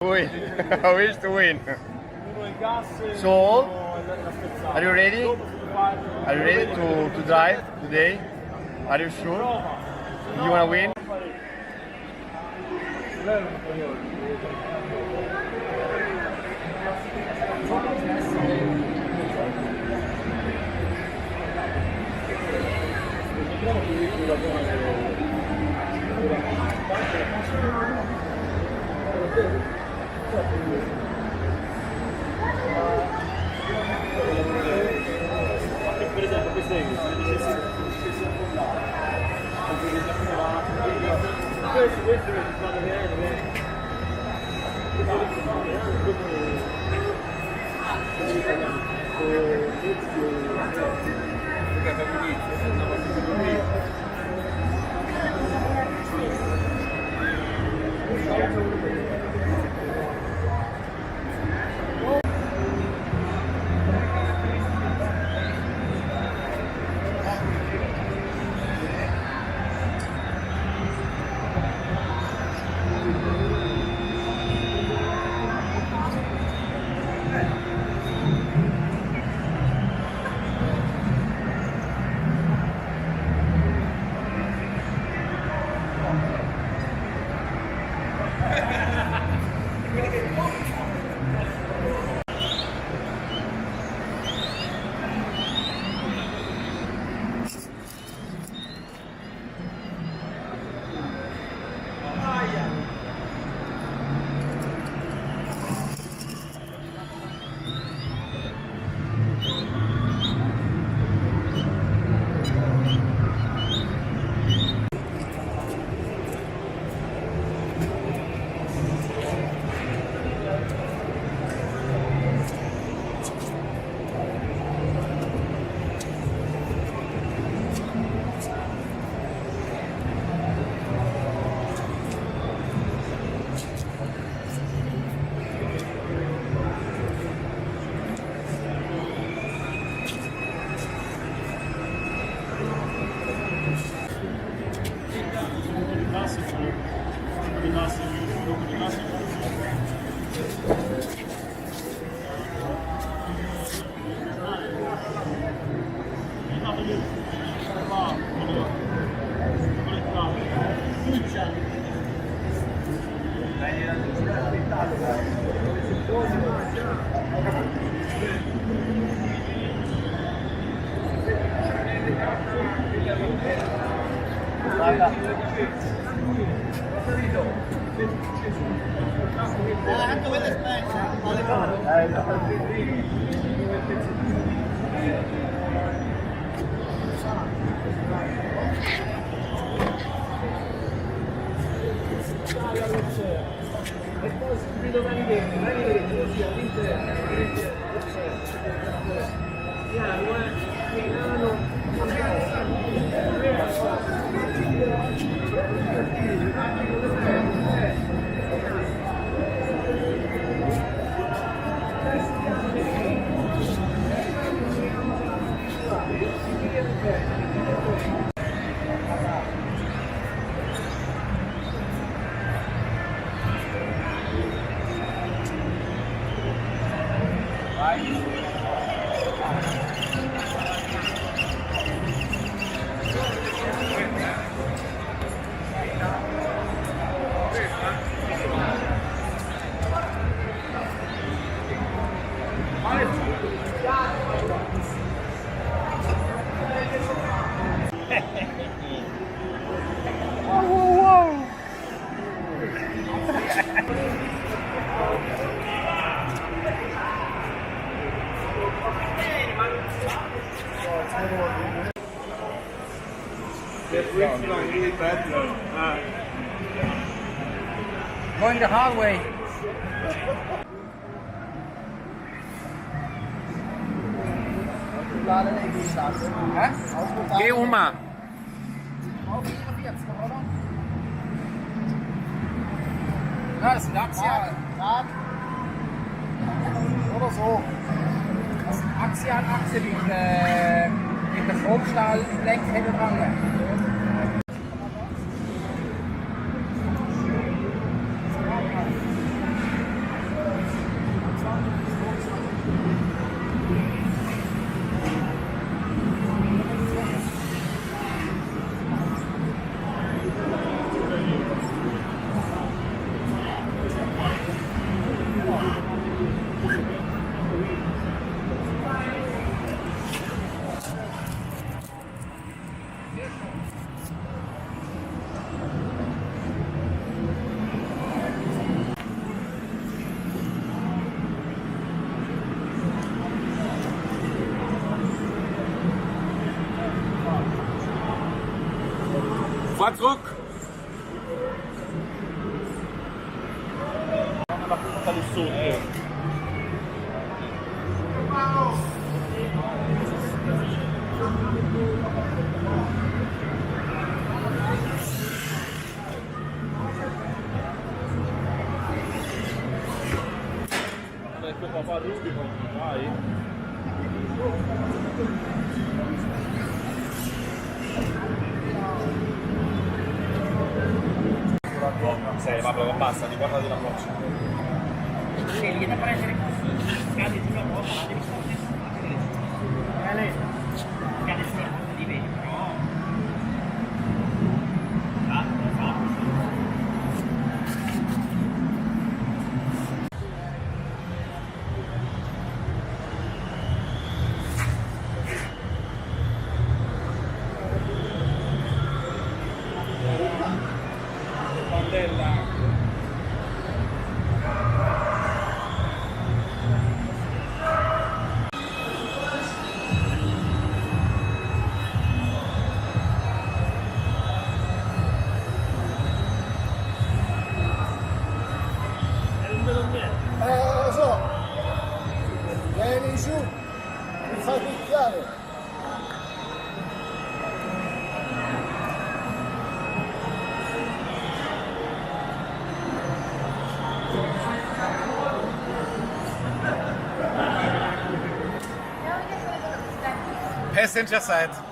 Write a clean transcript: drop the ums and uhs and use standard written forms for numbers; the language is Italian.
Win. I wish to win. So, are you ready? Are you ready to drive today? Are you sure? You wanna win? Per esempio questo è questo va bene. Going the hard way. Geh mal. Ja, das ist Axial. Oder so. Das ist Axialachse mit der Chromstahllenkhette dran. Mal zurück. La punta lì sotto. Ecco papà Rubico, vai. Sì, ma proprio basta, riguardati la prossima. Se gli da prendere così, cade sulla porta, la devi stare cade sulla porta di vedi, però. Bandella. Lo so, vieni su, mi fai picchiare. Passenger side.